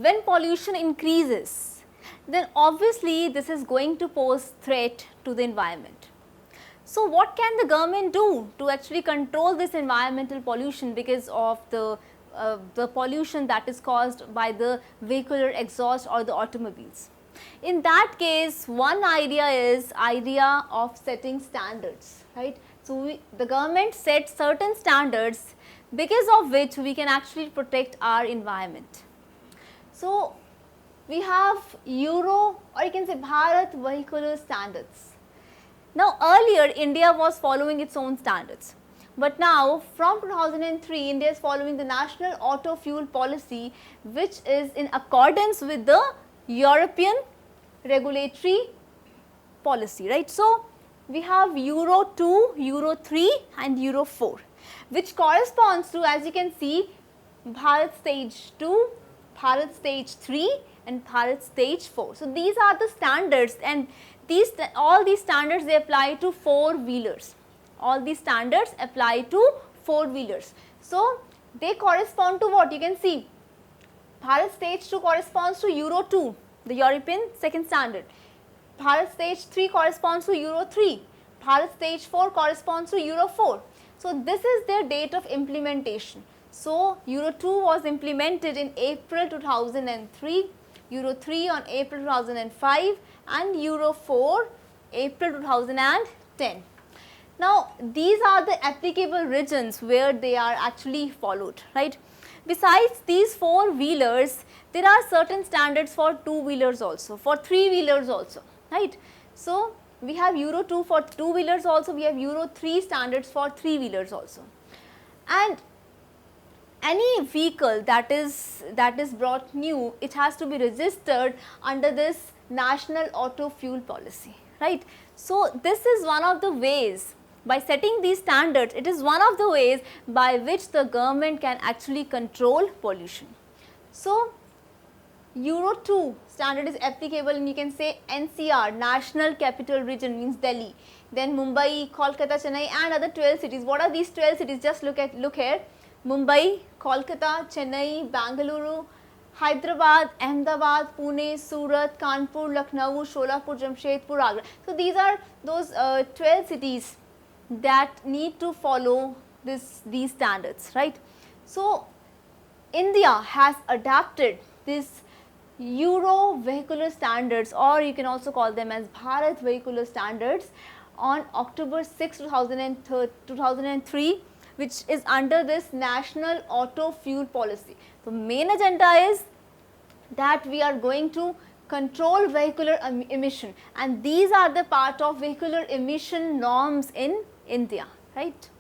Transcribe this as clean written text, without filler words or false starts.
when pollution increases, then obviously this is going to pose threat to the environment. So what can the government do to actually control this environmental pollution because of the pollution that is caused by the vehicular exhaust or the automobiles? In that case, one idea is idea of setting standards, right. So the government sets certain standards because of which we can actually protect our environment. So we have Euro, or you can say Bharat Vehicular Standards. Now earlier India was following its own standards, but now from 2003 India is following the National Auto Fuel Policy, which is in accordance with the European regulatory policy, right. So we have Euro 2, Euro 3 and Euro 4, which corresponds to, as you can see, Bharat Stage 2, Bharat Stage 3 and Bharat Stage 4. So these are the standards, and all these standards, they apply to four-wheelers. All these standards apply to four-wheelers. So they correspond to what? You can see Bharat Stage 2 corresponds to Euro 2, the European second standard. Bharat Stage 3 corresponds to Euro 3. Bharat Stage 4 corresponds to Euro 4. So this is their date of implementation. So Euro 2 was implemented in April 2003, Euro 3 on April 2005 and Euro 4 April 2010. Now these are the applicable regions where they are actually followed, right. Besides these four-wheelers, there are certain standards for two-wheelers also, for three-wheelers also, right. So we have Euro 2 for two-wheelers also, we have Euro 3 standards for three-wheelers also. And any vehicle that is brought new, it has to be registered under this National Auto Fuel Policy, right. So this is one of the ways, by setting these standards, it is one of the ways by which the government can actually control pollution. So Euro 2 standard is applicable in, you can say, NCR, National Capital Region, means Delhi, then Mumbai, Kolkata, Chennai and other 12 cities. What are these 12 cities? Just look here, Mumbai, Kolkata, Chennai, Bangalore, Hyderabad, Ahmedabad, Pune, Surat, Kanpur, Lucknow, Sholapur, Jamshedpur, Agra. So these are those 12 cities that need to follow these standards, right. So India has adapted this Euro Vehicular Standards, or you can also call them as Bharat Vehicular Standards, on October 6, 2003, which is under this National Auto Fuel Policy. The main agenda is that we are going to control vehicular emission, and these are the part of vehicular emission norms in India, right.